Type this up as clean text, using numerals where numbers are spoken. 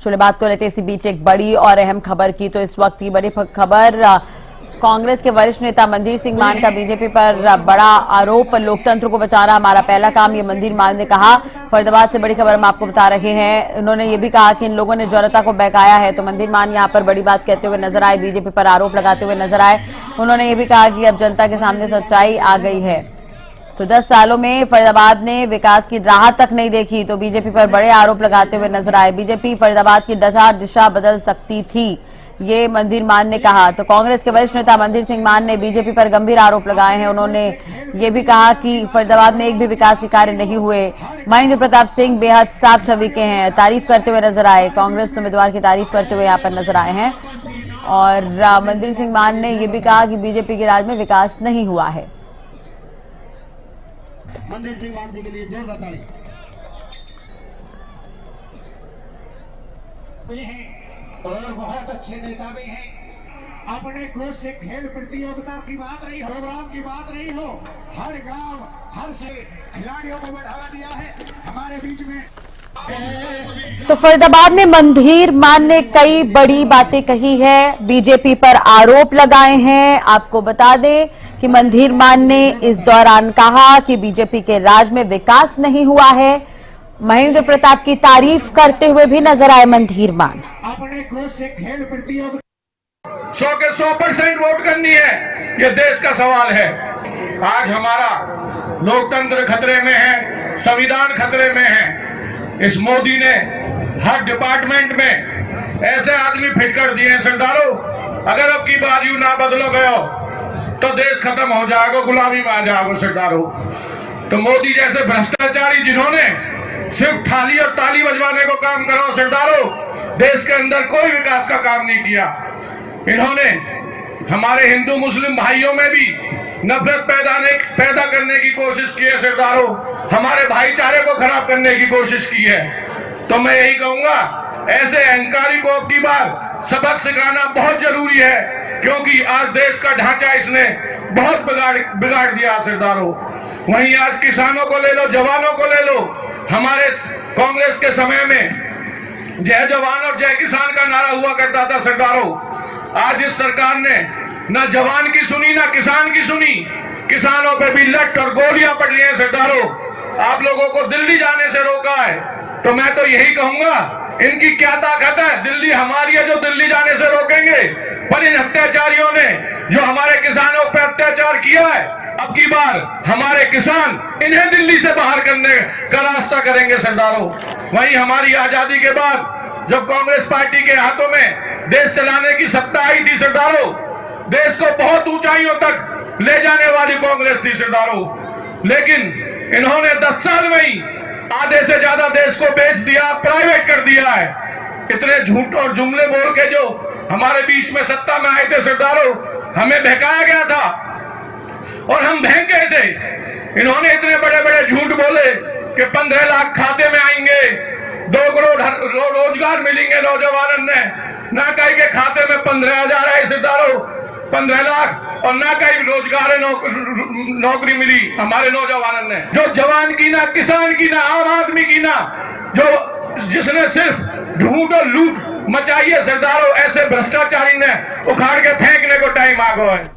चलिए बात को लेते इसी बीच एक बड़ी और अहम खबर की। तो इस वक्त की बड़ी खबर, कांग्रेस के वरिष्ठ नेता मंदिर सिंह मान का बीजेपी पर बड़ा आरोप। लोकतंत्र को बचाना हमारा पहला काम, ये मंदिर मान ने कहा। फरीदाबाद से बड़ी खबर हम आपको बता रहे हैं। उन्होंने ये भी कहा कि इन लोगों ने जनता को बहकाया है। तो मंदिर मान यहाँ पर बड़ी बात कहते हुए नजर आए, बीजेपी पर आरोप लगाते हुए नजर आए। उन्होंने ये भी कहा कि अब जनता के सामने सच्चाई आ गई है। तो 10 सालों में फरीदाबाद ने विकास की राह तक नहीं देखी, तो बीजेपी पर बड़े आरोप लगाते हुए नजर आए। बीजेपी फरीदाबाद की दिशा बदल सकती थी, ये मंदिर मान ने कहा। तो कांग्रेस के वरिष्ठ नेता मंदिर सिंह मान ने बीजेपी पर गंभीर आरोप लगाए हैं। उन्होंने ये भी कहा कि फरीदाबाद में एक भी विकास के कार्य नहीं हुए। महेंद्र प्रताप सिंह बेहद साफ छवि के हैं, तारीफ करते हुए नजर आए। कांग्रेस उम्मीदवार की तारीफ करते हुए यहाँ पर नजर आए हैं। और मंदिर सिंह मान ने यह भी कहा कि बीजेपी के राज में विकास नहीं हुआ है। मंदिर सिंह मान जी के लिए जोरदार ताली। और बहुत अच्छे नेता भी हैं। अपने कोच से खेल प्रतियोगिता की बात रही, प्रोग्राम की बात रही हो, हर गांव हर से खिलाड़ियों को बढ़ावा दिया है हमारे बीच में। तो फरीदाबाद में मंदिर मान ने कई बड़ी बातें कही है, बीजेपी पर आरोप लगाए हैं। आपको बता दें कि मंदिर मान ने इस दौरान कहा कि बीजेपी के राज में विकास नहीं हुआ है। महेंद्र प्रताप की तारीफ करते हुए भी नजर आए मंदिर मान। अपने कोच से खेल प्रतियोगिता 100 के 100% वोट करनी है, ये देश का सवाल है। आज हमारा लोकतंत्र खतरे में है, संविधान खतरे में है। इस मोदी ने हर डिपार्टमेंट में ऐसे आदमी फिट कर दिए हैं सरदारों, अगर अब की बार यू ना बदलो गयो तो देश खत्म हो जाएगा, गुलामी में आ जाएगा सरदारों। तो मोदी जैसे भ्रष्टाचारी जिन्होंने सिर्फ थाली और ताली बजवाने को काम करो सरदारों, देश के अंदर कोई विकास का काम नहीं किया। इन्होंने हमारे हिंदू मुस्लिम भाइयों में भी नफरत पैदा करने की कोशिश की है सरदारों, हमारे भाईचारे को खराब करने की कोशिश की है। तो मैं यही कहूंगा, ऐसे अहंकारी को अब की बार सबक सिखाना बहुत जरूरी है, क्योंकि आज देश का ढांचा इसने बहुत बिगाड़ दिया सरदारों। वहीं आज किसानों को ले लो, जवानों को ले लो। हमारे कांग्रेस के समय में जय जवान और जय किसान का नारा हुआ करता था सरदारों। आज इस सरकार ने न जवान की सुनी न किसान की सुनी, किसानों पे भी लट और गोलियां पड़ रही हैं सरदारों। आप लोगों को दिल्ली जाने से रोका है, तो मैं तो यही कहूंगा, इनकी क्या ताकत है, दिल्ली हमारी है जो दिल्ली जाने से रोकेंगे। पर इन अत्याचारियों ने जो हमारे किसानों पर अत्याचार किया है, अब की बार हमारे किसान इन्हें दिल्ली से बाहर करने का रास्ता करेंगे सरदारों। वहीं हमारी आजादी के बाद जब कांग्रेस पार्टी के हाथों में देश चलाने की सत्ता आई थी सरदारों, देश को बहुत ऊंचाइयों तक ले जाने वाली कांग्रेस थी सरदारों। लेकिन इन्होंने 10 साल में ही आधे से ज्यादा देश को बेच दिया, प्राइवेट कर दिया है। इतने झूठ और जुमले बोल के जो हमारे बीच में सत्ता में आए थे सरदारों, हमें बहकाया गया था और हम बहक गए थे। इन्होंने इतने बड़े बड़े झूठ बोले कि 15 लाख खाते में आएंगे, 2 करोड़ रोजगार मिलेंगे नौजवानों ने, ना कहीं के खाते में 15,000 है सरदारों, 15 लाख, और ना कहीं रोजगार नौकरी मिली हमारे नौजवानों ने। जो जवान की ना, किसान की ना, आम आदमी की ना, जो जिसने सिर्फ ढूंढ और लूट मचाई है सरदारों, ऐसे भ्रष्टाचारी ने उखाड़ के फेंकने को टाइम आ गया है।